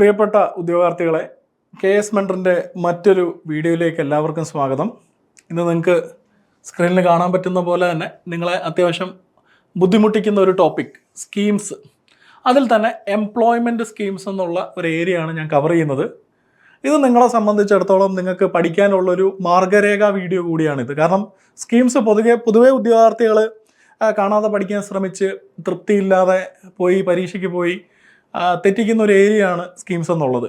പ്രിയപ്പെട്ട ഉദ്യോഗാർത്ഥികളെ, KS മെൻറ്ററിൻ്റെ മറ്റൊരു വീഡിയോയിലേക്ക് എല്ലാവർക്കും സ്വാഗതം. ഇന്ന് നിങ്ങൾക്ക് സ്ക്രീനിൽ കാണാൻ പറ്റുന്ന പോലെ തന്നെ നിങ്ങളെ അത്യാവശ്യം ബുദ്ധിമുട്ടിക്കുന്ന ഒരു ടോപ്പിക്, സ്കീംസ്. അതിൽ തന്നെ എംപ്ലോയ്മെൻറ്റ് സ്കീംസ് എന്നുള്ള ഒരു ഏരിയയാണ് ഞാൻ കവർ ചെയ്യുന്നത്. ഇത് നിങ്ങളെ സംബന്ധിച്ചിടത്തോളം നിങ്ങൾക്ക് പഠിക്കാനുള്ളൊരു മാർഗരേഖ വീഡിയോ കൂടിയാണിത്. കാരണം സ്കീംസ് പൊതുവെ ഉദ്യോഗാർത്ഥികൾ കാണാതെ പഠിക്കാൻ ശ്രമിച്ച് തൃപ്തിയില്ലാതെ പരീക്ഷയ്ക്ക് പോയി തെറ്റിക്കുന്ന ഒരു ഏരിയയാണ് സ്കീംസ് എന്നുള്ളത്.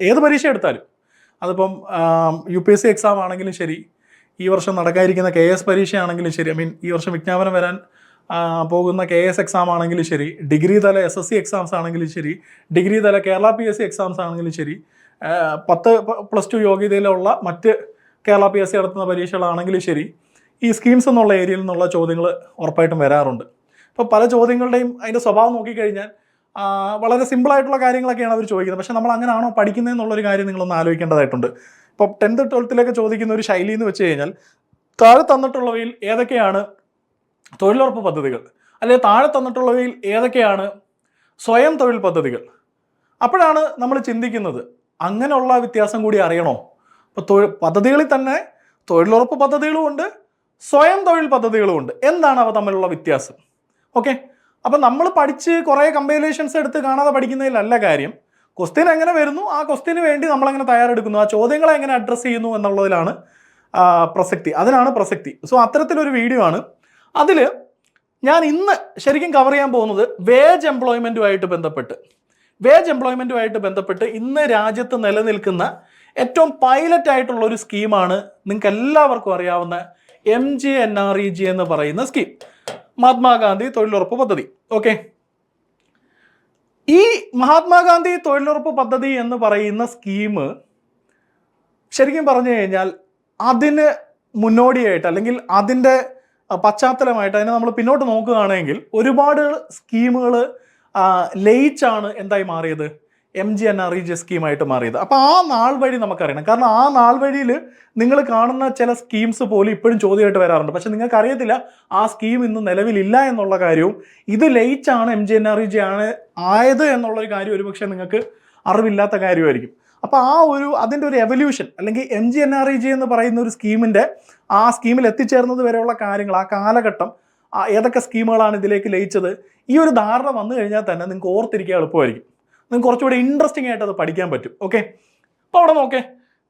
ഏത് പരീക്ഷ എടുത്താലും, അതിപ്പം UPSC എക്സാം ആണെങ്കിലും ശരി, ഈ വർഷം നടക്കാതിരിക്കുന്ന KS പരീക്ഷയാണെങ്കിലും ശരി, ഈ വർഷം വിജ്ഞാപനം വരാൻ പോകുന്ന KS എക്സാം ആണെങ്കിലും ശരി, ഡിഗ്രി തല SSC എക്സാംസ് ആണെങ്കിലും ശരി, ഡിഗ്രി തല കേരള PSC എക്സാംസ് ആണെങ്കിലും ശരി, 10+2 യോഗ്യതയിലുള്ള മറ്റ് കേരള PSC നടത്തുന്ന പരീക്ഷകളാണെങ്കിലും ശരി, ഈ സ്കീംസ് എന്നുള്ള ഏരിയയിൽ നിന്നുള്ള ചോദ്യങ്ങൾ ഉറപ്പായിട്ടും വരാറുണ്ട്. ഇപ്പോൾ പല ചോദ്യങ്ങളുടെയും അതിൻ്റെ സ്വഭാവം നോക്കിക്കഴിഞ്ഞാൽ വളരെ സിമ്പിളായിട്ടുള്ള കാര്യങ്ങളൊക്കെയാണ് അവർ ചോദിക്കുന്നത്. പക്ഷേ നമ്മൾ അങ്ങനെയാണോ പഠിക്കുന്നതെന്നുള്ളൊരു കാര്യം നിങ്ങളൊന്ന് ആലോചിക്കേണ്ടതായിട്ടുണ്ട്. ഇപ്പോൾ 10th 12th ചോദിക്കുന്ന ഒരു ശൈലി എന്ന് വെച്ച് കഴിഞ്ഞാൽ, താഴെ തന്നിട്ടുള്ളവയിൽ ഏതൊക്കെയാണ് തൊഴിലുറപ്പ് പദ്ധതികൾ, അല്ലെങ്കിൽ താഴെ തന്നിട്ടുള്ളവയിൽ ഏതൊക്കെയാണ് സ്വയം തൊഴിൽ പദ്ധതികൾ. അപ്പോഴാണ് നമ്മൾ ചിന്തിക്കുന്നത്, അങ്ങനെയുള്ള വ്യത്യാസം കൂടി അറിയണോ? ഇപ്പോൾ പദ്ധതികളിൽ തന്നെ തൊഴിലുറപ്പ് പദ്ധതികളുമുണ്ട്, സ്വയം തൊഴിൽ പദ്ധതികളുമുണ്ട്. എന്താണ് അവ തമ്മിലുള്ള വ്യത്യാസം? ഓക്കെ, അപ്പം നമ്മൾ പഠിച്ച് കുറേ കമ്പൈലേഷൻസ് എടുത്ത് കാണാതെ പഠിക്കുന്നതിലല്ല കാര്യം. ക്വസ്റ്റ്യൻ എങ്ങനെ വരുന്നു, ആ ക്വസ്റ്റ്യന് വേണ്ടി നമ്മളെങ്ങനെ തയ്യാറെടുക്കുന്നു, ആ ചോദ്യങ്ങളെ എങ്ങനെ അഡ്രസ്സ് ചെയ്യുന്നു എന്നുള്ളതിലാണ് പ്രസക്തി. അതിനാണ് പ്രസക്തി. സോ അത്തരത്തിലൊരു വീഡിയോ ആണ്. അതിൽ ഞാൻ ഇന്ന് ശരിക്കും കവർ ചെയ്യാൻ പോകുന്നത് വേജ് എംപ്ലോയ്മെൻറ്റുമായിട്ട് ബന്ധപ്പെട്ട് ഇന്ന് രാജ്യത്ത് നിലനിൽക്കുന്ന ഏറ്റവും പൈലറ്റ് ആയിട്ടുള്ള ഒരു സ്കീമാണ് നിങ്ങൾക്ക് എല്ലാവർക്കും അറിയാവുന്ന MGNREG എന്ന് പറയുന്ന സ്കീം, മഹാത്മാഗാന്ധി തൊഴിലുറപ്പ് പദ്ധതി. ഓക്കെ, ഈ മഹാത്മാഗാന്ധി തൊഴിലുറപ്പ് പദ്ധതി എന്ന് പറയുന്ന സ്കീം ശരിക്കും പറഞ്ഞു കഴിഞ്ഞാൽ അതിന് മുന്നോടിയായിട്ട്, അല്ലെങ്കിൽ അതിൻ്റെ പശ്ചാത്തലമായിട്ട് അതിനെ നമ്മൾ പിന്നോട്ട് നോക്കുകയാണെങ്കിൽ ഒരുപാട് സ്കീമുകൾ ലയിച്ചാണ് എന്തായി മാറിയത്, MGNREG സ്കീമായിട്ട് മാറിയത്. അപ്പോൾ ആ നാൾ വഴി നമുക്കറിയണം. കാരണം ആ നാൾ വഴിയിൽ നിങ്ങൾ കാണുന്ന ചില സ്കീംസ് പോലും ഇപ്പോഴും ചോദ്യമായിട്ട് വരാറുണ്ട്. പക്ഷെ നിങ്ങൾക്ക് അറിയത്തില്ല ആ സ്കീം ഇന്ന് നിലവിലില്ല എന്നുള്ള കാര്യവും, ഇത് ലയിച്ചാണ് MGNREG ആയത് എന്നുള്ളൊരു കാര്യം ഒരുപക്ഷെ നിങ്ങൾക്ക് അറിവില്ലാത്ത കാര്യമായിരിക്കും. അപ്പോൾ അതിൻ്റെ ഒരു എവല്യൂഷൻ, അല്ലെങ്കിൽ MGNREG എന്ന് പറയുന്ന ഒരു ആ സ്കീമിൽ എത്തിച്ചേർന്നത് വരെയുള്ള കാര്യങ്ങൾ, ആ കാലഘട്ടം, ഏതൊക്കെ സ്കീമുകളാണ് ഇതിലേക്ക് ലയിച്ചത്, ഈ ഒരു ധാരണ വന്നു കഴിഞ്ഞാൽ തന്നെ നിങ്ങൾക്ക് ഓർത്തിരിക്കാൻ എളുപ്പമായിരിക്കും. നിങ്ങൾക്ക് കുറച്ചുകൂടി ഇൻട്രസ്റ്റിംഗ് ആയിട്ട് അത് പഠിക്കാൻ പറ്റും. ഓക്കെ, അപ്പോൾ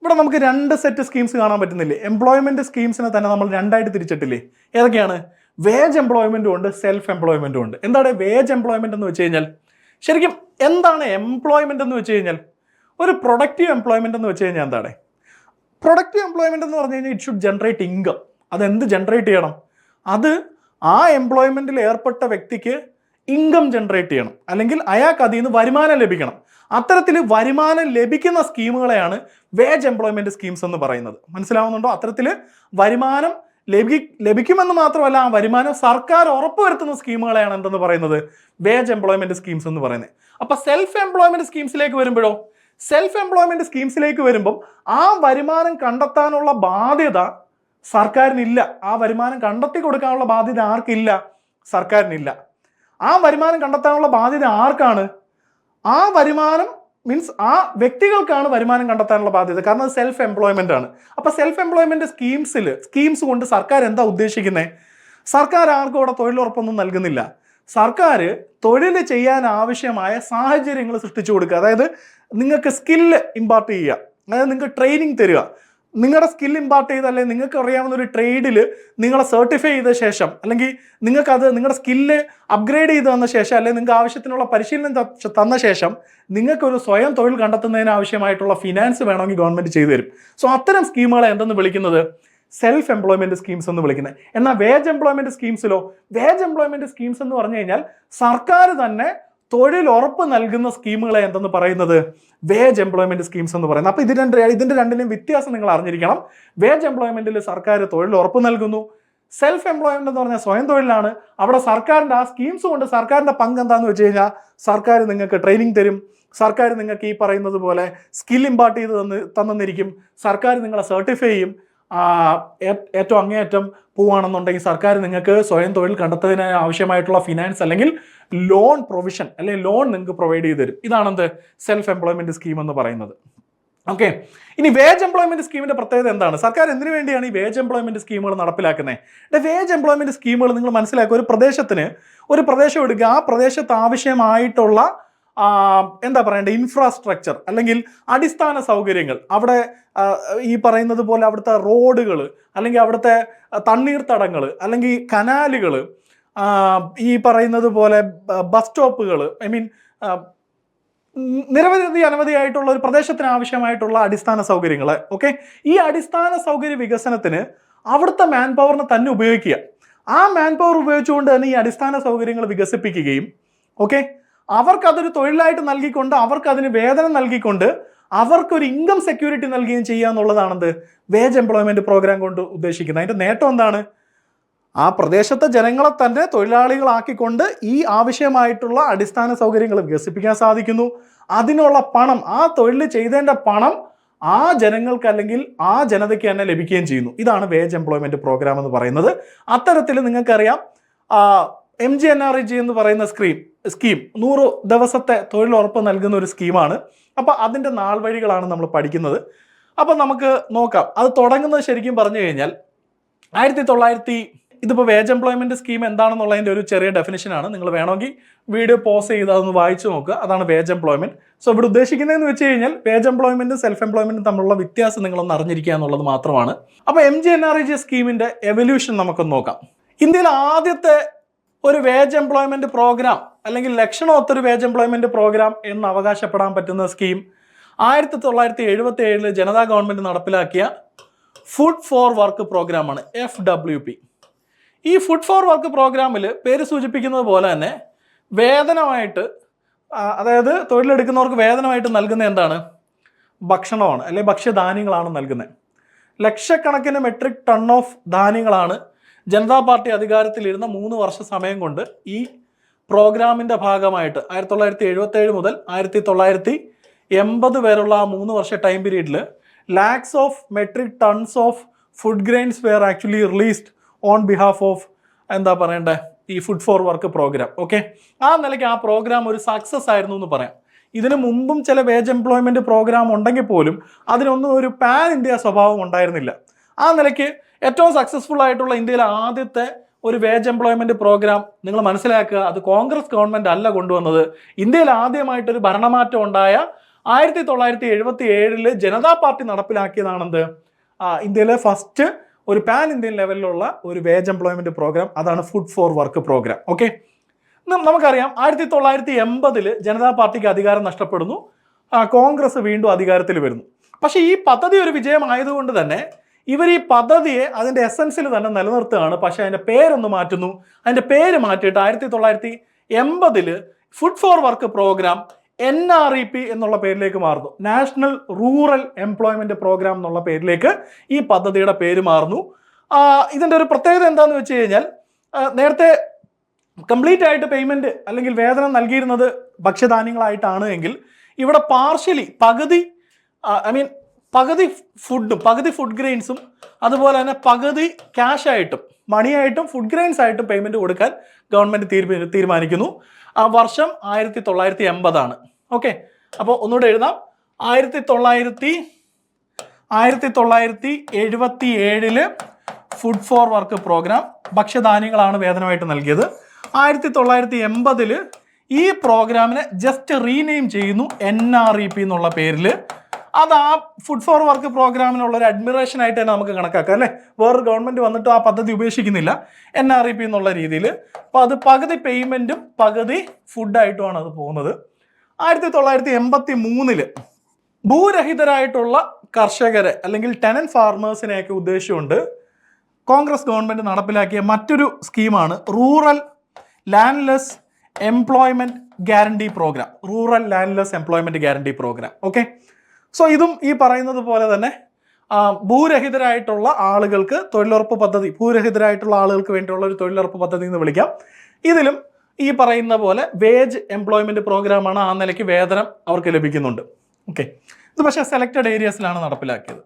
ഇവിടെ നമുക്ക് 2 സെറ്റ് സ്കീംസ് കാണാൻ പറ്റുന്നില്ലേ? എംപ്ലോയ്മെൻറ്റ് സ്കീംസിനെ തന്നെ നമ്മൾ 2ആയിട്ട് തിരിച്ചിട്ടില്ലേ? ഏതൊക്കെയാണ്? വേജ് എംപ്ലോയ്മെൻറ്റും ഉണ്ട്, സെൽഫ് എംപ്ലോയ്മെൻറ്റും ഉണ്ട്. എന്താണ് വേജ് എംപ്ലോയ്മെൻറ്റ് എന്ന് വെച്ച് കഴിഞ്ഞാൽ? ശരിക്കും എന്താണ് എംപ്ലോയ്മെൻറ്റ് എന്ന് വെച്ച് കഴിഞ്ഞാൽ? ഒരു പ്രൊഡക്റ്റീവ് എംപ്ലോയ്മെൻറ്റ് എന്ന് വെച്ച് കഴിഞ്ഞാൽ എന്താണ്? പ്രൊഡക്റ്റീവ് എംപ്ലോയ്മെൻറ്റ് എന്ന് പറഞ്ഞു കഴിഞ്ഞാൽ ഇറ്റ് ഷുഡ് ജനറേറ്റ് ഇൻകം. അതെന്ത് ജനറേറ്റ് ചെയ്യണം? അത് ആ എംപ്ലോയ്മെൻറ്റിൽ ഏർപ്പെട്ട വ്യക്തിക്ക് ഇൻകം ജനറേറ്റ് ചെയ്യണം, അല്ലെങ്കിൽ അയാൾക്ക് അതിൽ നിന്ന് വരുമാനം ലഭിക്കണം. അത്തരത്തിൽ വരുമാനം ലഭിക്കുന്ന സ്കീമുകളെയാണ് വേജ് എംപ്ലോയ്മെൻറ്റ് സ്കീംസ് എന്ന് പറയുന്നത്. മനസ്സിലാവുന്നുണ്ടോ? അത്തരത്തിൽ വരുമാനം ലഭിക്കുമെന്ന് മാത്രമല്ല, ആ വരുമാനം സർക്കാർ ഉറപ്പുവരുത്തുന്ന സ്കീമുകളെയാണ് എന്തെന്ന് പറയുന്നത്, വേജ് എംപ്ലോയ്മെൻറ്റ് സ്കീംസ് എന്ന് പറയുന്നത്. അപ്പോൾ സെൽഫ് എംപ്ലോയ്മെൻറ്റ് സ്കീംസിലേക്ക് വരുമ്പം ആ വരുമാനം കണ്ടെത്താനുള്ള ബാധ്യത സർക്കാരിനില്ല. ആ വരുമാനം കണ്ടെത്തി കൊടുക്കാനുള്ള ബാധ്യത ആർക്കില്ല? സർക്കാരിനില്ല. ആ വരുമാനം കണ്ടെത്താനുള്ള ബാധ്യത ആർക്കാണ്? ആ വരുമാനം മീൻസ് ആ വ്യക്തികൾക്കാണ് വരുമാനം കണ്ടെത്താനുള്ള ബാധ്യത. കാരണം അത് സെൽഫ് എംപ്ലോയ്മെൻ്റ് ആണ്. അപ്പോൾ സെൽഫ് എംപ്ലോയ്മെൻറ്റ് സ്കീംസ് കൊണ്ട് സർക്കാർ എന്താ ഉദ്ദേശിക്കുന്നത്? സർക്കാർ ആർക്കും അവിടെ തൊഴിലുറപ്പൊന്നും നൽകുന്നില്ല. സർക്കാർ തൊഴിൽ ചെയ്യാൻ ആവശ്യമായ സാഹചര്യങ്ങൾ സൃഷ്ടിച്ചു കൊടുക്കുക. അതായത് നിങ്ങൾക്ക് സ്കില്ല് ഇമ്പാർട്ട് ചെയ്യുക, അതായത് നിങ്ങൾക്ക് ട്രെയിനിങ് തരിക. നിങ്ങളുടെ സ്കിൽ ഇമ്പാർട്ട് ചെയ്ത്, അല്ലെങ്കിൽ നിങ്ങൾക്ക് അറിയാവുന്ന ഒരു ട്രേഡിൽ നിങ്ങളെ സർട്ടിഫൈ ചെയ്ത ശേഷം, അല്ലെങ്കിൽ നിങ്ങളുടെ സ്കില്ല് അപ്ഗ്രേഡ് ചെയ്ത് തന്ന ശേഷം, അല്ലെങ്കിൽ നിങ്ങൾക്ക് ആവശ്യത്തിനുള്ള പരിശീലനം തന്ന ശേഷം നിങ്ങൾക്കൊരു സ്വയം തൊഴിൽ കണ്ടെത്തുന്നതിന് ആവശ്യമായിട്ടുള്ള ഫിനാൻസ് വേണമെങ്കിൽ ഗവൺമെൻറ് ചെയ്തു തരും. സോ അത്തരം സ്കീമുകളെ എന്തെന്ന് വിളിക്കുന്നത്? സെൽഫ് എംപ്ലോയ്മെൻറ്റ് സ്കീംസ് എന്ന് വിളിക്കുന്നത്. എന്നാൽ വേജ് എംപ്ലോയ്മെൻറ്റ് സ്കീംസ് എന്ന് പറഞ്ഞു കഴിഞ്ഞാൽ സർക്കാർ തന്നെ തൊഴിലുറപ്പ് നൽകുന്ന സ്കീമുകളെ എന്തെന്ന് പറയുന്നത്? വേജ് എംപ്ലോയ്മെൻറ്റ് സ്കീംസ് എന്ന് പറയുന്നത്. അപ്പോൾ ഇതിൻ്റെ രണ്ടിനെയും വ്യത്യാസം നിങ്ങൾ അറിഞ്ഞിരിക്കണം. വേജ് എംപ്ലോയ്മെൻറ്റിൽ സർക്കാർ തൊഴിലുറപ്പ് നൽകുന്നു. സെൽഫ് എംപ്ലോയ്മെൻറ്റ് എന്ന് പറഞ്ഞാൽ സ്വയം തൊഴിലാണ്. അവിടെ സർക്കാരിൻ്റെ ആ സ്കീംസ് കൊണ്ട് സർക്കാരിൻ്റെ പങ്ക് എന്താണെന്ന് വെച്ച് കഴിഞ്ഞാൽ, സർക്കാർ നിങ്ങൾക്ക് ട്രെയിനിങ് തരും, സർക്കാർ നിങ്ങൾക്ക് ഈ പറയുന്നത് പോലെ സ്കിൽ ഇമ്പാർട്ട് ചെയ്ത് തന്നിരിക്കും, സർക്കാർ നിങ്ങളെ സർട്ടിഫൈ ചെയ്യും. ഏറ്റവും അങ്ങേയറ്റം പോവുകയാണെന്നുണ്ടെങ്കിൽ സർക്കാർ നിങ്ങൾക്ക് സ്വയം തൊഴിൽ കണ്ടെത്തുന്നതിന് ആവശ്യമായിട്ടുള്ള ഫിനാൻസ് അല്ലെങ്കിൽ ലോൺ പ്രൊവിഷൻ അല്ലെങ്കിൽ ലോൺ നിങ്ങൾക്ക് പ്രൊവൈഡ് ചെയ്ത് തരും. ഇതാണെന്ത് സെൽഫ് എംപ്ലോയ്മെന്റ് സ്കീം എന്ന് പറയുന്നത്. ഓക്കെ, ഇനി വേജ് എംപ്ലോയ്മെന്റ് സ്കീമിന്റെ പ്രത്യേകത എന്താണ്? സർക്കാർ എന്തിനു വേണ്ടിയാണ് ഈ വേജ് എംപ്ലോയ്മെന്റ് സ്കീമുകൾ നടപ്പിലാക്കുന്നത്? വേജ് എംപ്ലോയ്മെന്റ് സ്കീമുകൾ നിങ്ങൾ മനസ്സിലാക്കുക, ഒരു പ്രദേശം എടുക്കുക, ആ പ്രദേശത്ത് ആവശ്യമായിട്ടുള്ള എന്താ പറയണ്ടേ ഇൻഫ്രാസ്ട്രക്ചർ അല്ലെങ്കിൽ അടിസ്ഥാന സൗകര്യങ്ങൾ, അവിടെ ഈ പറയുന്നത് പോലെ അവിടുത്തെ റോഡുകൾ അല്ലെങ്കിൽ അവിടുത്തെ തണ്ണീർത്തടങ്ങൾ അല്ലെങ്കിൽ കനാലുകൾ, ഈ പറയുന്നത് പോലെ ബസ് സ്റ്റോപ്പുകൾ, ഐ മീൻ അനവധിയായിട്ടുള്ള ഒരു പ്രദേശത്തിന് ആവശ്യമായിട്ടുള്ള അടിസ്ഥാന സൗകര്യങ്ങൾ. ഓക്കെ, ഈ അടിസ്ഥാന സൗകര്യ വികസനത്തിന് അവിടുത്തെ മാൻ പവറിനെ തന്നെ ഉപയോഗിക്കുക. ആ മാൻ പവർ ഉപയോഗിച്ചുകൊണ്ട് തന്നെ ഈ അടിസ്ഥാന സൗകര്യങ്ങൾ വികസിപ്പിക്കുകയും ഓക്കെ അവർക്കതൊരു തൊഴിലായിട്ട് നൽകിക്കൊണ്ട് അവർക്കതിന് വേതനം നൽകിക്കൊണ്ട് അവർക്കൊരു ഇൻകം സെക്യൂരിറ്റി നൽകുകയും ചെയ്യുക എന്നുള്ളതാണെന്ത് വേജ് എംപ്ലോയ്മെന്റ് പ്രോഗ്രാം കൊണ്ട് ഉദ്ദേശിക്കുന്നത്. അതിന്റെ നേട്ടം എന്താണ്? ആ പ്രദേശത്തെ ജനങ്ങളെ തന്നെ തൊഴിലാളികളാക്കിക്കൊണ്ട് ഈ ആവശ്യമായിട്ടുള്ള അടിസ്ഥാന സൗകര്യങ്ങൾ വികസിപ്പിക്കാൻ സാധിക്കുന്നു. അതിനുള്ള പണം, ആ തൊഴിൽ ചെയ്തതിൻ്റെ പണം ആ ജനങ്ങൾക്ക് അല്ലെങ്കിൽ ആ ജനതയ്ക്ക് തന്നെ ലഭിക്കുകയും ചെയ്യുന്നു. ഇതാണ് വേജ് എംപ്ലോയ്മെന്റ് പ്രോഗ്രാം എന്ന് പറയുന്നത്. അത്തരത്തിൽ നിങ്ങൾക്കറിയാം MGNREG എന്ന് പറയുന്ന സ്കീം 100 ദിവസത്തെ തൊഴിലുറപ്പ് നൽകുന്ന ഒരു സ്കീമാണ്. അപ്പോൾ അതിൻ്റെ നാൾ വഴികളാണ് നമ്മൾ പഠിക്കുന്നത്. അപ്പം നമുക്ക് നോക്കാം. അത് തുടങ്ങുന്നത് ശരിക്കും പറഞ്ഞു കഴിഞ്ഞാൽ 1900 ഇതിപ്പോൾ വേജ് എംപ്ലോയ്മെന്റ് സ്കീം എന്താണെന്നുള്ളതിൻ്റെ ഒരു ചെറിയ ഡെഫിനിഷനാണ്. നിങ്ങൾ വേണമെങ്കിൽ വീഡിയോ പോസ് ചെയ്ത് അതൊന്ന് വായിച്ചു നോക്കുക. അതാണ് വേജ് എംപ്ലോയ്മെന്റ്. സോ ഇവിടെ ഉദ്ദേശിക്കുന്നതെന്ന് വെച്ച് കഴിഞ്ഞാൽ വേജ് എംപ്ലോയ്മെന്റും സെൽഫ് എംപ്ലോയ്മെന്റും തമ്മിലുള്ള വ്യത്യാസം നിങ്ങളൊന്ന് അറിഞ്ഞിരിക്കുക എന്നുള്ളത് മാത്രമാണ്. അപ്പോൾ MGNREG സ്കീമിന്റെ എവല്യൂഷൻ നമുക്കൊന്ന് നോക്കാം. ഇന്ത്യയിൽ ആദ്യത്തെ ഒരു വേജ് എംപ്ലോയ്മെന്റ് പ്രോഗ്രാം അല്ലെങ്കിൽ ലക്ഷണമൊത്തൊരു വേജ് എംപ്ലോയ്മെന്റ് പ്രോഗ്രാം എന്ന് അവകാശപ്പെടാൻ പറ്റുന്ന സ്കീം 1977 ജനതാ ഗവൺമെന്റ് നടപ്പിലാക്കിയ ഫുഡ് ഫോർ വർക്ക് പ്രോഗ്രാമാണ്, FWP. ഈ ഫുഡ് ഫോർ വർക്ക് പ്രോഗ്രാമിൽ പേര് സൂചിപ്പിക്കുന്നത് പോലെ തന്നെ വേതനമായിട്ട്, അതായത് തൊഴിലെടുക്കുന്നവർക്ക് വേതനമായിട്ട് നൽകുന്ന എന്താണ്? ഭക്ഷണമാണ്, അല്ലെങ്കിൽ ഭക്ഷ്യധാന്യങ്ങളാണ് നൽകുന്നത്. ലക്ഷക്കണക്കിന് മെട്രിക് ടൺ ഓഫ് ധാന്യങ്ങളാണ് ജനതാ പാർട്ടി അധികാരത്തിലിരുന്ന 3 വർഷ സമയം കൊണ്ട് ഈ പ്രോഗ്രാമിൻ്റെ ഭാഗമായിട്ട് 1977 മുതൽ 1980 വരെയുള്ള ആ 3 വർഷ ടൈം പീരീഡിൽ lakhs of metric tons of food grains were actually released on behalf of എന്താ പറയണ്ടേ ഈ food for work programme. Okay, ആ നിലയ്ക്ക് ആ പ്രോഗ്രാം ഒരു സക്സസ് ആയിരുന്നു എന്ന് പറയാം. ഇതിനു മുമ്പും ചില വേജ് എംപ്ലോയ്മെന്റ് പ്രോഗ്രാം ഉണ്ടെങ്കിൽ പോലും അതിനൊന്നും ഒരു പാൻ ഇന്ത്യ സ്വഭാവം ഉണ്ടായിരുന്നില്ല. ആ നിലയ്ക്ക് ഏറ്റവും സക്സസ്ഫുൾ ആയിട്ടുള്ള ഇന്ത്യയിലെ ആദ്യത്തെ ഒരു വേജ് എംപ്ലോയ്മെന്റ് പ്രോഗ്രാം നിങ്ങൾ മനസ്സിലാക്കുക, അത് കോൺഗ്രസ് ഗവൺമെന്റ് അല്ല കൊണ്ടുവന്നത്. ഇന്ത്യയിൽ ആദ്യമായിട്ടൊരു ഭരണമാറ്റം ഉണ്ടായ 1977 ജനതാ പാർട്ടി നടപ്പിലാക്കിയതാണെന്ത് ഇന്ത്യയിലെ ഫസ്റ്റ് ഒരു പാൻ ഇന്ത്യൻ ലെവലിലുള്ള ഒരു വേജ് എംപ്ലോയ്മെന്റ് പ്രോഗ്രാം. അതാണ് food for work programme. Okay, നമുക്കറിയാം 1980 ജനതാ പാർട്ടിക്ക് അധികാരം നഷ്ടപ്പെടുന്നു, കോൺഗ്രസ് വീണ്ടും അധികാരത്തിൽ വരുന്നു. പക്ഷേ ഈ പദ്ധതി ഒരു വിജയമായതുകൊണ്ട് തന്നെ ഇവർ ഈ പദ്ധതിയെ അതിൻ്റെ എസൻസിൽ തന്നെ നിലനിർത്തുകയാണ്. പക്ഷേ അതിൻ്റെ പേരൊന്ന് മാറ്റുന്നു. അതിൻ്റെ പേര് മാറ്റിയിട്ട് 1980 food for work programme NREP എന്നുള്ള പേരിലേക്ക് മാറുന്നു. നാഷണൽ റൂറൽ എംപ്ലോയ്മെന്റ് പ്രോഗ്രാം എന്നുള്ള പേരിലേക്ക് ഈ പദ്ധതിയുടെ പേര് മാറുന്നു. ഇതിൻ്റെ ഒരു പ്രത്യേകത എന്താണെന്ന് വെച്ച് കഴിഞ്ഞാൽ നേരത്തെ കംപ്ലീറ്റ് ആയിട്ട് പേയ്മെന്റ് അല്ലെങ്കിൽ വേതനം നൽകിയിരുന്നത് ഭക്ഷ്യധാന്യങ്ങളായിട്ടാണ് എങ്കിൽ ഇവിടെ പാർഷ്യലി പകുതി ഫുഡ് ഗ്രെയിൻസും അതുപോലെ തന്നെ പകുതി ക്യാഷ് ആയിട്ടും മണിയായിട്ടും ഫുഡ് ഗ്രെയിൻസ് ആയിട്ടും പേയ്മെന്റ് കൊടുക്കാൻ ഗവൺമെന്റ് തീരുമാനിക്കുന്നു. വർഷം 1980 ആണ്. ഓക്കെ, അപ്പോൾ ഒന്നുകൂടെ എഴുതാം. 1977 ഫുഡ് ഫോർ വർക്ക് പ്രോഗ്രാം, ഭക്ഷ്യധാന്യങ്ങളാണ് വേതനമായിട്ട് നൽകിയത്. 1980 ഈ പ്രോഗ്രാമിനെ ജസ്റ്റ് റീനെയിം ചെയ്യുന്നു NREP എന്നുള്ള പേരിൽ. അത് ആ ഫുഡ് ഫോർ വർക്ക് പ്രോഗ്രാമിനുള്ള ഒരു അഡ്മിറേഷൻ ആയിട്ട് തന്നെ നമുക്ക് കണക്കാക്കാം അല്ലേ. വേറൊരു ഗവൺമെന്റ് വന്നിട്ട് ആ പദ്ധതി ഉപേക്ഷിക്കുന്നില്ല, NREP എന്നുള്ള രീതിയിൽ. അപ്പോൾ അത് പകുതി പേയ്മെന്റും പകുതി ഫുഡായിട്ടുമാണ് അത് പോകുന്നത്. 1983 ഭൂരഹിതരായിട്ടുള്ള കർഷകരെ അല്ലെങ്കിൽ ടെനന്റ് ഫാർമേഴ്സിനെയൊക്കെ ഉദ്ദേശിച്ചുകൊണ്ട് കോൺഗ്രസ് ഗവൺമെന്റ് നടപ്പിലാക്കിയ മറ്റൊരു സ്കീമാണ് rural landless employment guarantee programme. Okay, so ഇതും ഈ പറയുന്നത് പോലെ തന്നെ ഭൂരഹിതരായിട്ടുള്ള ആളുകൾക്ക് തൊഴിലുറപ്പ് പദ്ധതി, ഭൂരഹിതരായിട്ടുള്ള ആളുകൾക്ക് വേണ്ടിയുള്ള ഒരു തൊഴിലുറപ്പ് പദ്ധതി എന്ന് വിളിക്കാം. ഇതിലും ഈ പറയുന്ന പോലെ വേജ് എംപ്ലോയ്മെന്റ് പ്രോഗ്രാമാണ്. ആ നിലയ്ക്ക് വേതനം അവർക്ക് ലഭിക്കുന്നുണ്ട്. ഓക്കെ, ഇത് പക്ഷേ സെലക്റ്റഡ് ഏരിയസിലാണ് നടപ്പിലാക്കിയത്.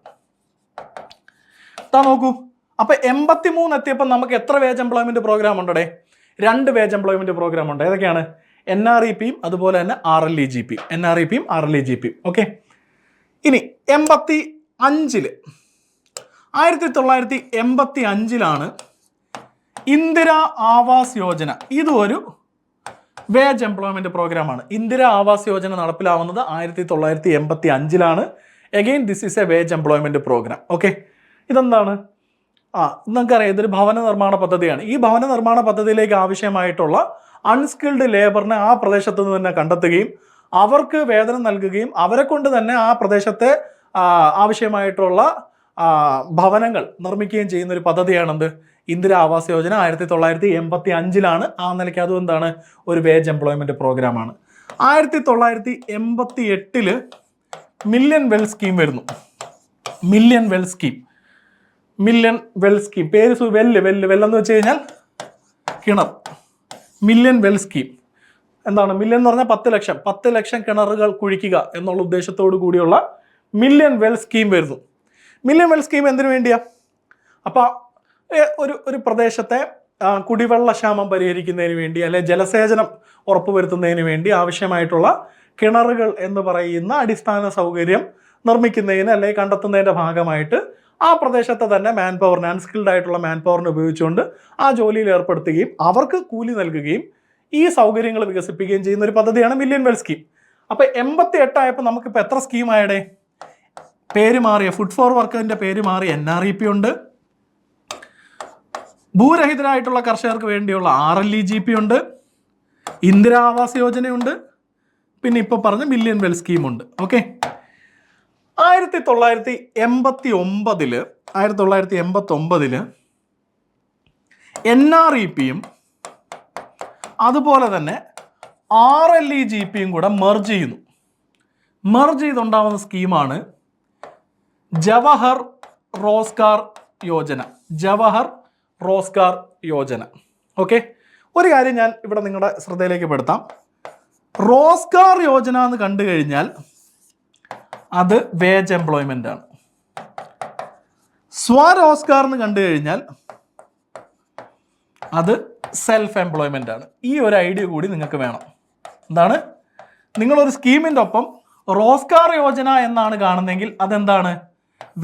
നോക്കൂ. അപ്പൊ 83 എത്തിയപ്പോൾ നമുക്ക് എത്ര വേജ് എംപ്ലോയ്മെന്റ് പ്രോഗ്രാം ഉണ്ടേ? 2 വേജ് എംപ്ലോയ്മെന്റ് പ്രോഗ്രാം ഉണ്ട്. ഏതൊക്കെയാണ്? NREPയും അതുപോലെ തന്നെ RLEGPയും. NREPയും RLEGPയും. ഓക്കെ. ഇനി 85 1985 ഇന്ദിര ആവാസ് യോജന. ഇതും ഒരു വേജ് എംപ്ലോയ്മെന്റ് പ്രോഗ്രാമാണ്. ഇന്ദിര ആവാസ് യോജന നടപ്പിലാവുന്നത് 1985. Again this is a wage employment programme. Okay. ഇതെന്താണ്? നിങ്ങൾക്കറിയാം, ഇതൊരു ഭവന നിർമ്മാണ പദ്ധതിയാണ്. ഈ ഭവന നിർമ്മാണ പദ്ധതിയിലേക്ക് ആവശ്യമായിട്ടുള്ള അൺസ്കിൽഡ് ലേബറിനെ ആ പ്രദേശത്ത് നിന്ന് തന്നെ കണ്ടെത്തുകയും അവർക്ക് വേതനം നൽകുകയും അവരെ കൊണ്ട് തന്നെ ആ പ്രദേശത്തെ ആവശ്യമായിട്ടുള്ള ഭവനങ്ങൾ നിർമ്മിക്കുകയും ചെയ്യുന്ന ഒരു പദ്ധതിയാണെന്ത്? ഇന്ദിര ആവാസ് യോജന. 1985 ആ നിലയ്ക്ക് അതും എന്താണ്? ഒരു വേജ് എംപ്ലോയ്മെന്റ് പ്രോഗ്രാമാണ്. 1988 മില്യൺ വെൽ സ്കീം വരുന്നു. Million well scheme. പേര് വെല്ലെന്ന് വെച്ച് കഴിഞ്ഞാൽ കിണർ. മില്യൺ വെൽ സ്കീം എന്താണ്? മില്യൺ എന്ന് പറഞ്ഞാൽ 10 ലക്ഷം കിണറുകൾ കുഴിക്കുക എന്നുള്ള ഉദ്ദേശത്തോടു കൂടിയുള്ള മില്യൺ വെൽ സ്കീം വരുന്നു. മില്യൺ വെൽ സ്കീം എന്തിനു വേണ്ടിയാ? അപ്പൊ ഒരു പ്രദേശത്തെ കുടിവെള്ള ക്ഷാമം പരിഹരിക്കുന്നതിന് വേണ്ടി, അല്ലെ ജലസേചനം ഉറപ്പുവരുത്തുന്നതിന് വേണ്ടി ആവശ്യമായിട്ടുള്ള കിണറുകൾ എന്ന് പറയുന്ന അടിസ്ഥാന സൗകര്യം നിർമ്മിക്കുന്നതിന് അല്ലെങ്കിൽ കണ്ടെത്തുന്നതിന്റെ ഭാഗമായിട്ട് ആ പ്രദേശത്തെ തന്നെ മാൻ പവറിനെ, അൺസ്കിൽഡ് ആയിട്ടുള്ള മാൻ പവറിനെ ഉപയോഗിച്ചുകൊണ്ട് ആ ജോലിയിൽ ഏർപ്പെടുത്തുകയും അവർക്ക് കൂലി നൽകുകയും ഈ സൗകര്യങ്ങൾ വികസിപ്പിക്കുകയും ചെയ്യുന്ന ഒരു പദ്ധതിയാണ് മില്യൺ വെൽ സ്കീം. അപ്പൊ 88 ആയപ്പോൾ നമുക്കിപ്പോൾ എത്ര സ്കീമായടെ? പേര് മാറിയ ഫുഡ് ഫോർ വർക്കിന്റെ പേര് മാറി NREP ഉണ്ട്. ഭൂരഹിതരായിട്ടുള്ള കർഷകർക്ക് വേണ്ടിയുള്ള RLEGP ഉണ്ട്. ഇന്ദിര ആവാസ് യോജനയുണ്ട്. പിന്നെ ഇപ്പൊ പറഞ്ഞ മില്യൺ വെൽ സ്കീം ഉണ്ട്. ഓക്കെ. 1989 NREPയും അതുപോലെ തന്നെ RLEGPയും കൂടെ മെർജ് ചെയ്യുന്നു. മെർജ് ചെയ്തുണ്ടാവുന്ന സ്കീമാണ് ജവഹർ റോസ്ഗാർ യോജന. ജവഹർ റോസ്ഗാർ യോജന. ഓക്കെ. ഒരു കാര്യം ഞാൻ ഇവിടെ നിങ്ങളുടെ ശ്രദ്ധയിലേക്ക് പെടുത്താം. റോസ്ഗാർ യോജന എന്ന് കണ്ടു കഴിഞ്ഞാൽ അത് വേജ് എംപ്ലോയ്മെന്റ് ആണ്. സ്വരോസ്ഗാർ എന്ന് കണ്ടു കഴിഞ്ഞാൽ അത് സെൽഫ് എംപ്ലോയ്മെന്റ് ആണ്. ഈ ഒരു ഐഡിയ കൂടി നിങ്ങൾക്ക് വേണം. എന്താണ്? നിങ്ങളൊരു സ്കീമിൻ്റെ ഒപ്പം റോസ്ഗാർ യോജന എന്നാണ് കാണുന്നതെങ്കിൽ അതെന്താണ്?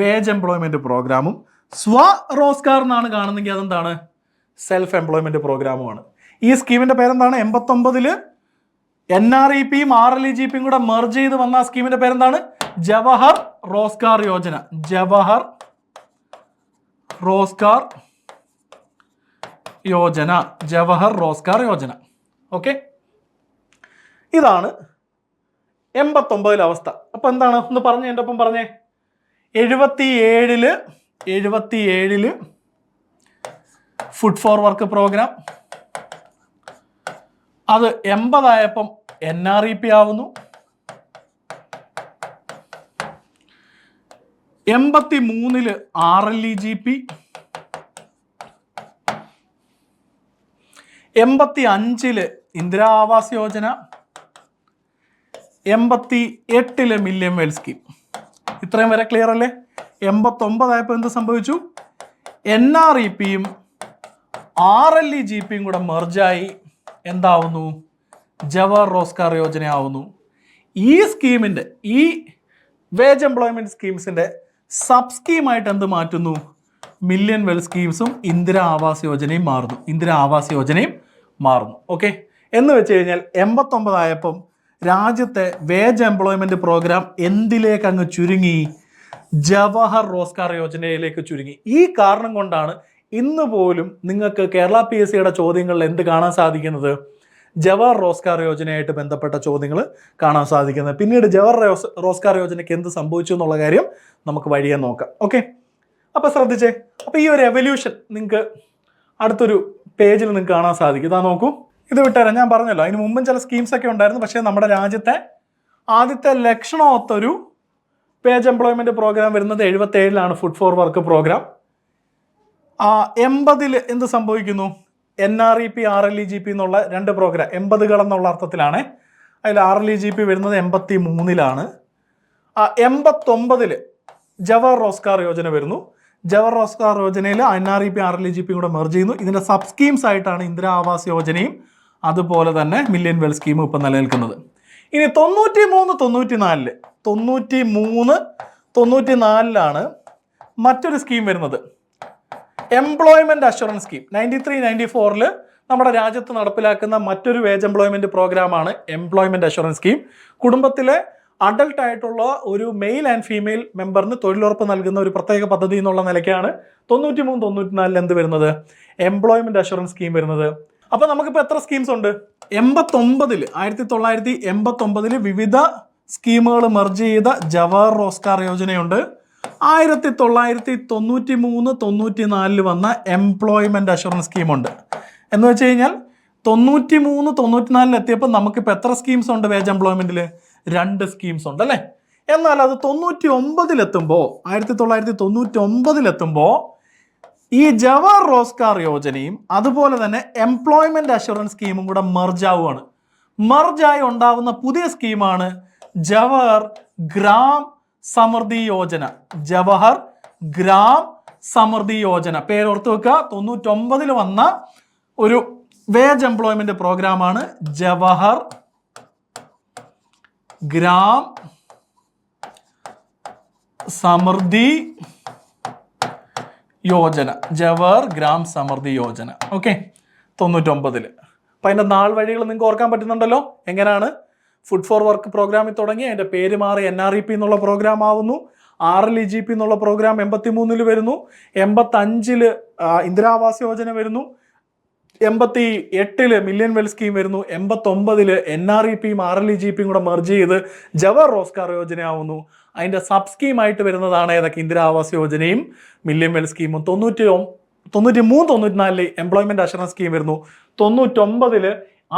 വേജ് എംപ്ലോയ്മെന്റ് പ്രോഗ്രാമും. സ്വറോസ്ഗാർ എന്നാണ് കാണുന്നെങ്കിൽ അതെന്താണ്? സെൽഫ് എംപ്ലോയ്മെന്റ് പ്രോഗ്രാമുമാണ്. ഈ സ്കീമിന്റെ പേരെന്താണ്? 89 NREPയും RLEGPയും കൂടെ മെർജ് ചെയ്ത് വന്ന ആ സ്കീമിന്റെ പേരെന്താണ്? ജവഹർ റോസ്ഗാർ യോജന. ജവഹർ റോസ്ഗാർ യോജന. ജവഹർ റോസ്ഗാർ യോജന. ഓക്കെ. ഇതാണ് 89 അവസ്ഥ. അപ്പൊ എന്താണ്? ഒന്ന് പറഞ്ഞേ, എൻ്റെ ഒപ്പം പറഞ്ഞേ. 77 ഫുഡ് ഫോർ വർക്ക് പ്രോഗ്രാം. അത് 80 ആയപ്പം NREP ആവുന്നു. 83 RLEGP. 85 Indira Awas Yojana. 88 million well scheme. ഇത്രയും വരെ ക്ലിയർ അല്ലേ? 89 ആയപ്പോൾ എന്ത് സംഭവിച്ചു? NREPയും RLEGPയും കൂടെ മെർജായി എന്താവുന്നു? ജവഹർ റോസ്ഗാർ യോജന ആവുന്നു. ഈ സ്കീമിന്റെ, ഈ വേജ് എംപ്ലോയ്മെന്റ് സ്കീംസിന്റെ സബ് സ്കീമായിട്ട് എന്ത് മാറ്റുന്നു? മില്യൺ വെൽ സ്കീംസും ഇന്ദിര ആവാസ് യോജനയും മാറുന്നു. ഇന്ദിര ആവാസ് യോജനയും മാറുന്നു. ഓക്കെ. എന്ന് വെച്ച് കഴിഞ്ഞാൽ 89 ആയപ്പം രാജ്യത്തെ വേജ് എംപ്ലോയ്മെന്റ് പ്രോഗ്രാം എന്തിലേക്ക് അങ്ങ് ചുരുങ്ങി? ജവഹർ റോസ്ഗാർ യോജനയിലേക്ക് ചുരുങ്ങി. ഈ കാരണം കൊണ്ടാണ് ഇന്ന് പോലും നിങ്ങൾക്ക് കേരള PSCയുടെ ചോദ്യങ്ങളിൽ എന്ത് കാണാൻ സാധിക്കുന്നത്? ജവഹർ റോസ്ഗാർ യോജനയായിട്ട് ബന്ധപ്പെട്ട ചോദ്യങ്ങൾ കാണാൻ സാധിക്കുന്നത്. പിന്നീട് ജവഹർ റോസ്ഗാർ യോജനയ്ക്ക് എന്ത് സംഭവിച്ചു എന്നുള്ള കാര്യം നമുക്ക് വഴിയെ നോക്കാം. ഓക്കെ. അപ്പൊ ശ്രദ്ധിച്ചേ. അപ്പൊ ഈ ഒരു എവല്യൂഷൻ നിങ്ങൾക്ക് അടുത്തൊരു പേജിൽ നിങ്ങൾക്ക് കാണാൻ സാധിക്കും. ഇതാ നോക്കൂ. ഇത് വിട്ടുതരാം. ഞാൻ പറഞ്ഞല്ലോ അതിന് മുമ്പും ചില സ്കീംസ് ഒക്കെ ഉണ്ടായിരുന്നു. പക്ഷേ നമ്മുടെ രാജ്യത്തെ ആദ്യത്തെ ലക്ഷണമൊത്തൊരു വേജ് എംപ്ലോയ്മെന്റ് പ്രോഗ്രാം വരുന്നത് 77 ഫുഡ് ഫോർ വർക്ക് പ്രോഗ്രാം. 80 എന്ത് സംഭവിക്കുന്നു? NREP RLEGP എന്നുള്ള 2 പ്രോഗ്രാം, 80 എന്നുള്ള അർത്ഥത്തിലാണ്. അതിൽ RLEGP വരുന്നത് 83 89 ജവഹർ റോസ്ഗാർ യോജന വരുന്നു. ജവഹർ റോസ്ഗാർ യോജനയിൽ NREP RLGP കൂടെ മെർജ് ചെയ്യുന്നു. ഇതിൻ്റെ സബ് സ്കീംസ് ആയിട്ടാണ് ഇന്ദിരാ ആവാസ് യോജനയും അതുപോലെ തന്നെ മില്യൻ വെൽ സ്കീമും ഇപ്പം നിലനിൽക്കുന്നത്. ഇനി 93-94 മറ്റൊരു സ്കീം വരുന്നത്, എംപ്ലോയ്മെൻറ്റ് അഷുറൻസ് സ്കീം. 93-94 നമ്മുടെ രാജ്യത്ത് നടപ്പിലാക്കുന്ന മറ്റൊരു വേജ് എംപ്ലോയ്മെൻറ്റ് പ്രോഗ്രാമാണ് എംപ്ലോയ്മെൻറ്റ് അഷുറൻസ് സ്കീം. കുടുംബത്തിലെ അഡൾട്ട് ആയിട്ടുള്ള ഒരു മെയിൽ ആൻഡ് ഫീമെയിൽ മെമ്പറിന് തൊഴിലുറപ്പ് നൽകുന്ന ഒരു പ്രത്യേക പദ്ധതി എന്നുള്ള നിലയ്ക്കാണ് 93-94 എന്ത് വരുന്നത്, എംപ്ലോയ്മെൻറ്റ് അഷുറൻസ് സ്കീം വരുന്നത്. അപ്പോൾ നമുക്കിപ്പോൾ എത്ര സ്കീംസ് ഉണ്ട്? 1989 വിവിധ സ്കീമുകൾ മെർജ് ചെയ്ത ജവഹർ റോസ്ഗാർ യോജനയുണ്ട്. 1993-94 വന്ന എംപ്ലോയ്മെൻറ്റ് അഷുറൻസ് സ്കീമുണ്ട്. എന്ന് വെച്ച് കഴിഞ്ഞാൽ 93-94 എത്തിയപ്പോൾ നമുക്കിപ്പോൾ എത്ര സ്കീംസ് ഉണ്ട് വേജ് എംപ്ലോയ്മെൻറ്റിൽ? 2 സ്കീംസ് ഉണ്ട് അല്ലേ? എന്നാൽ അത് 1999 ഈ ജവഹർ റോസ്ഗാർ യോജനയും അതുപോലെ തന്നെ എംപ്ലോയ്മെൻറ്റ് അഷുറൻസ് സ്കീമും കൂടെ മെർജാവുകയാണ്. മെർജായി ഉണ്ടാവുന്ന പുതിയ സ്കീമാണ് ജവഹർ ഗ്രാം സമൃദ്ധി യോജന. ജവഹർ ഗ്രാം സമൃദ്ധി യോജന പേരോർത്ത് വെക്കുക. 99 വന്ന ഒരു വേജ് എംപ്ലോയ്മെന്റ് പ്രോഗ്രാമാണ് Jawahar gram Samriddhi Yojana. Jawahar gram Samriddhi Yojana. Okay, 99. അപ്പം അതിൻ്റെ നാൾ വഴികൾ നിങ്ങൾക്ക് ഓർക്കാൻ പറ്റുന്നുണ്ടല്ലോ. എങ്ങനെയാണ്? ഫുഡ് ഫോർ വർക്ക് പ്രോഗ്രാമിൽ തുടങ്ങി അതിൻ്റെ പേര് മാറി NREP എന്നുള്ള പ്രോഗ്രാം ആവുന്നു. RLGP എന്നുള്ള പ്രോഗ്രാം 83 വരുന്നു. 85 ഇന്ദിരാ ആവാസ് യോജന വരുന്നു. 88 മില്യൻ വെൽ സ്കീം വരുന്നു. 89 NREPയും RLGPയും കൂടെ മെർജ് ചെയ്ത് ജവഹർ റോസ്ഗാർ യോജന ആവുന്നു. അതിൻ്റെ സബ് സ്കീമായിട്ട് വരുന്നതാണ് ഏതൊക്കെ? ഇന്ദിരാ ആവാസ് യോജനയും മില്യൻ വെൽ സ്കീമും. 93-94 എംപ്ലോയ്മെൻറ്റ് അഷുറൻസ് സ്കീം വരുന്നു. 99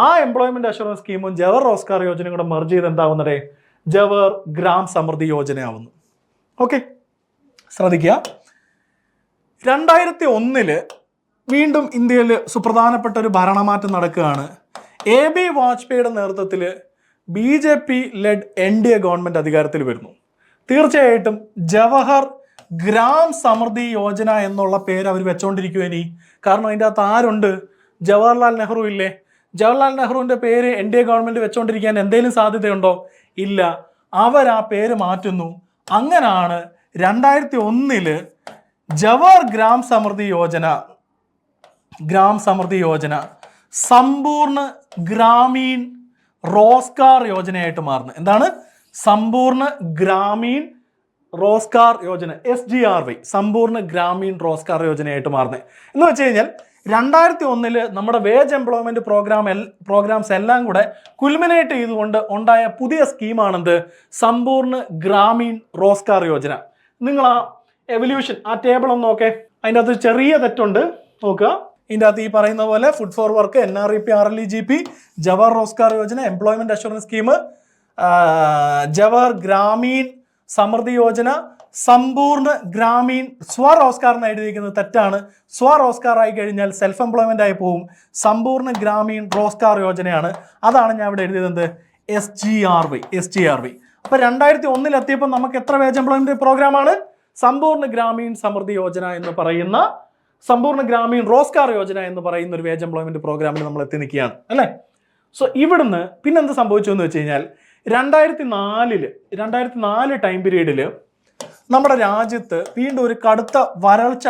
ആ എംപ്ലോയ്മെൻറ്റ് അഷുറൻസ് സ്കീമും ജവഹർ റോസ്ഗാർ യോജനയും കൂടെ മെർജ് ചെയ്ത് എന്താവുന്നത്? ജവഹർ ഗ്രാം സമൃദ്ധി യോജന ആവുന്നു. ഓക്കെ, ശ്രദ്ധിക്കുക. 2001 വീണ്ടും ഇന്ത്യയിൽ സുപ്രധാനപ്പെട്ട ഒരു ഭരണമാറ്റം നടക്കുകയാണ്. AB വാജ്പേയിയുടെ നേതൃത്വത്തിൽ BJP ലെഡ് NDA ഗവൺമെൻറ് അധികാരത്തിൽ വരുന്നു. തീർച്ചയായിട്ടും ജവഹർ ഗ്രാം സമൃദ്ധി യോജന എന്നുള്ള പേര് അവർ വെച്ചോണ്ടിരിക്കും ഇനി. കാരണം അതിൻ്റെ അകത്ത് ആരുണ്ട്? ജവഹർലാൽ നെഹ്റു ഇല്ലേ? ജവഹർലാൽ നെഹ്റുവിൻ്റെ പേര് NDA ഗവൺമെൻറ് വെച്ചോണ്ടിരിക്കാൻ എന്തെങ്കിലും സാധ്യതയുണ്ടോ? ഇല്ല. അവർ ആ പേര് മാറ്റുന്നു. അങ്ങനാണ് 2001 ജവഹർ ഗ്രാം സമൃദ്ധി യോജന സമ്പൂർണ്ണ ഗ്രാമീൺ റോസ്ഗാർ യോജനയായിട്ട് മാറുന്നത്. എന്താണ്? സമ്പൂർണ്ണ ഗ്രാമീൺ റോസ്ഗാർ യോജന, SGRY, സമ്പൂർണ്ണ ഗ്രാമീൺ റോസ്ഗാർ യോജനയായിട്ട് മാറുന്നത്. എന്ന് വെച്ച് കഴിഞ്ഞാൽ 2001 നമ്മുടെ വേജ് എംപ്ലോയ്മെന്റ് പ്രോഗ്രാംസ് എല്ലാം കൂടെ കുൽമിനേറ്റ് ചെയ്തുകൊണ്ട് ഉണ്ടായ പുതിയ സ്കീമാണെന്ത്? സമ്പൂർണ്ണ ഗ്രാമീൺ റോസ്ഗാർ യോജന. നിങ്ങൾ ആ എവല്യൂഷൻ, ആ ടേബിൾ ഒന്ന് നോക്കേ. അതിൻ്റെ അകത്ത് ചെറിയ തെറ്റുണ്ട്, നോക്കുക. ഇതിൻ്റെ അകത്ത് ഈ പറയുന്ന പോലെ food for work, NREP RLGP, Jawahar Rozgar Yojana, employment assurance scheme, Jawahar Gramin Samriddhi Yojana, സമ്പൂർണ്ണ ഗ്രാമീൺ സ്വറോസ്ഗാർ എന്ന് എഴുതിയിരിക്കുന്നത് തെറ്റാണ്. സ്വറോസ്ഗാർ ആയി കഴിഞ്ഞാൽ സെൽഫ് എംപ്ലോയ്മെന്റ് ആയി പോവും. സമ്പൂർണ്ണ ഗ്രാമീൺ റോസ്ഗാർ യോജനയാണ്. അതാണ് ഞാൻ ഇവിടെ എഴുതിയത്, SGRY. അപ്പൊ 2001 എത്തിയപ്പോൾ നമുക്ക് എത്ര വേജ് എംപ്ലോയ്മെന്റ് പ്രോഗ്രാമാണ്? സമ്പൂർണ്ണ ഗ്രാമീൺ സമൃദ്ധി യോജന എന്ന് പറയുന്ന, സമ്പൂർണ്ണ ഗ്രാമീൺ റോസ്ഗാർ യോജന എന്ന് പറയുന്ന ഒരു വേജ് എംപ്ലോയ്മെന്റ് പ്രോഗ്രാമിൽ നമ്മൾ എത്തി നിൽക്കുകയാണ് അല്ലേ? സോ ഇവിടുന്ന് പിന്നെന്ത് സംഭവിച്ചു എന്ന് വെച്ച് കഴിഞ്ഞാൽ 2004 ടൈം പീരീഡിൽ നമ്മുടെ രാജ്യത്ത് വീണ്ടും ഒരു കടുത്ത വരൾച്ച,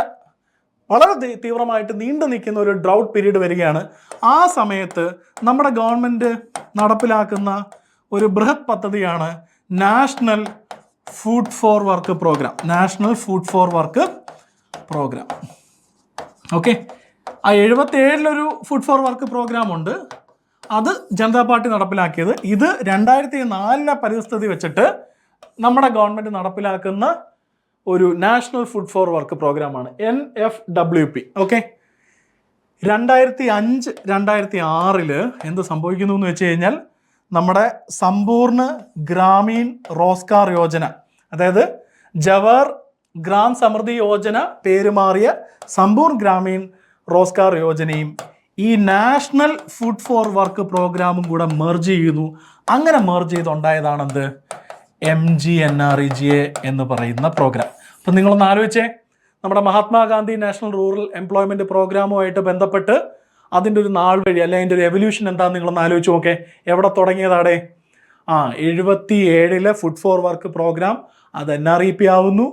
വളരെ തീവ്രമായിട്ട് നീണ്ടു നിൽക്കുന്ന ഒരു ഡ്രൗട്ട് പീരീഡ് വരികയാണ്. ആ സമയത്ത് നമ്മുടെ ഗവൺമെൻറ് നടപ്പിലാക്കുന്ന ഒരു ബൃഹത് പദ്ധതിയാണ് national food for work programme. Okay, ആ 77 ഫുഡ് ഫോർ വർക്ക് പ്രോഗ്രാം ഉണ്ട്. അത് ജനതാ പാർട്ടി നടപ്പിലാക്കിയത്. ഇത് 2004 പരിസ്ഥിതി വെച്ചിട്ട് നമ്മുടെ ഗവൺമെൻറ് നടപ്പിലാക്കുന്ന ഒരു നാഷണൽ ഫുഡ് ഫോർ വർക്ക് പ്രോഗ്രാമാണ് NFWP. ഓക്കെ, 2005-2006 എന്ത് സംഭവിക്കുന്നു എന്ന് വെച്ച് കഴിഞ്ഞാൽ നമ്മുടെ സമ്പൂർണ്ണ ഗ്രാമീൺ റോസ്ഗാർ യോജന, അതായത് ജവഹർ ഗ്രാം സമൃദ്ധി യോജന പേര് മാറിയ സമ്പൂർണ്ണ ഗ്രാമീൺ റോസ്ഗാർ യോജനയും ഈ നാഷണൽ ഫുഡ് ഫോർ വർക്ക് പ്രോഗ്രാമും കൂടെ മെർജ് ചെയ്യുന്നു. അങ്ങനെ മെർജ് ചെയ്തുണ്ടായതാണെന്ത്? MGNREGA എന്ന് പറയുന്ന പ്രോഗ്രാം. അപ്പം നിങ്ങളൊന്ന് ആലോചിച്ചേ, നമ്മുടെ മഹാത്മാഗാന്ധി നാഷണൽ റൂറൽ എംപ്ലോയ്മെൻറ്റ് പ്രോഗ്രാമുമായിട്ട് ബന്ധപ്പെട്ട് അതിൻ്റെ ഒരു നാൾ വഴി അല്ലെങ്കിൽ അതിൻ്റെ ഒരു എവല്യൂഷൻ എന്താണെന്ന് നിങ്ങളൊന്ന് ആലോചിച്ച് നോക്കേ. എവിടെ തുടങ്ങിയതാടെ? 77 ഫുഡ് ഫോർ വർക്ക് പ്രോഗ്രാം, അത് NREP ആവുന്നു,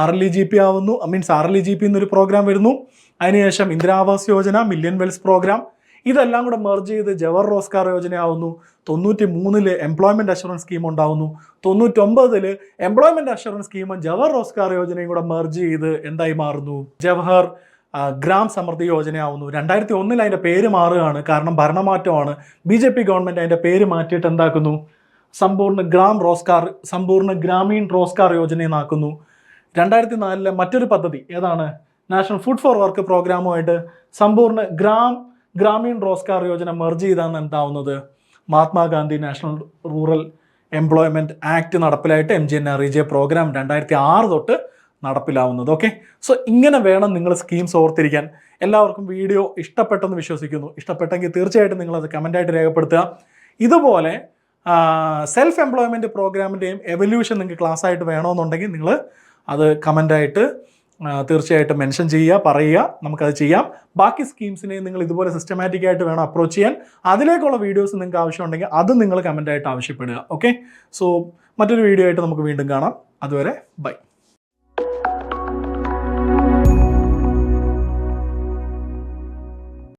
RLEGP ആവുന്നു. മീൻസ് RLEGP എന്നൊരു പ്രോഗ്രാം വരുന്നു. അതിനുശേഷം Indira Awas Yojana, million wells programme, ഇതെല്ലാം കൂടെ മെർജ് ചെയ്ത് ജവഹർ റോസ്ഗാർ യോജന ആവുന്നു. 93 എംപ്ലോയ്മെൻറ്റ് അഷുറൻസ് സ്കീം ഉണ്ടാവുന്നു. 99 എംപ്ലോയ്മെൻറ്റ് അഷുറൻസ് സ്കീമും ജവഹർ റോസ്ഗാർ യോജനയും കൂടെ മെർജ് ചെയ്ത് എന്തായി മാറുന്നു? ജവഹർ ഗ്രാം സമൃദ്ധി യോജനയാവുന്നു. 2001 അതിൻ്റെ പേര് മാറുകയാണ്, കാരണം ഭരണമാറ്റമാണ്. BJP ഗവൺമെൻറ് അതിൻ്റെ പേര് മാറ്റിയിട്ട് എന്താക്കുന്നു? സമ്പൂർണ്ണ ഗ്രാമീൺ റോസ്ഗാർ യോജനയെന്നാക്കുന്നു. 2004 മറ്റൊരു പദ്ധതി ഏതാണ്? നാഷണൽ ഫുഡ് ഫോർ വർക്ക് പ്രോഗ്രാമുമായിട്ട് സമ്പൂർണ്ണ ഗ്രാമീൺ റോസ്ഗാർ യോജന മെർജ് ചെയ്താണ് എന്താവുന്നത്? Mahatma Gandhi national rural employment act നടപ്പിലായിട്ട് MGNREGA പ്രോഗ്രാം 2006 തൊട്ട് നടപ്പിലാവുന്നത്. ഓക്കെ, സോ ഇങ്ങനെ വേണം നിങ്ങൾ സ്കീംസ് ഓർത്തിരിക്കാൻ. എല്ലാവർക്കും വീഡിയോ ഇഷ്ടപ്പെട്ടെന്ന് വിശ്വസിക്കുന്നു. ഇഷ്ടപ്പെട്ടെങ്കിൽ തീർച്ചയായിട്ടും നിങ്ങളത് കമൻ്റായിട്ട് രേഖപ്പെടുത്തുക. ഇതുപോലെ സെൽഫ് എംപ്ലോയ്മെൻറ്റ് പ്രോഗ്രാമിൻ്റെയും എവല്യൂഷൻ നിങ്ങൾക്ക് ക്ലാസ് ആയിട്ട് വേണമെന്നുണ്ടെങ്കിൽ നിങ്ങൾ അത് കമൻ്റായിട്ട് തീർച്ചയായിട്ടും മെൻഷൻ ചെയ്യുക, പറയുക, നമുക്കത് ചെയ്യാം. ബാക്കി സ്കീംസിനെയും നിങ്ങൾ ഇതുപോലെ സിസ്റ്റമാറ്റിക് ആയിട്ട് വേണം അപ്രോച്ച് ചെയ്യാൻ. അതിലേക്കുള്ള വീഡിയോസ് നിങ്ങൾക്ക് ആവശ്യമുണ്ടെങ്കിൽ അത് നിങ്ങൾ കമൻ്റായിട്ട് ആവശ്യപ്പെടുക. ഓക്കെ, സോ മറ്റൊരു വീഡിയോ ആയിട്ട് നമുക്ക് വീണ്ടും കാണാം. അതുവരെ ബൈ.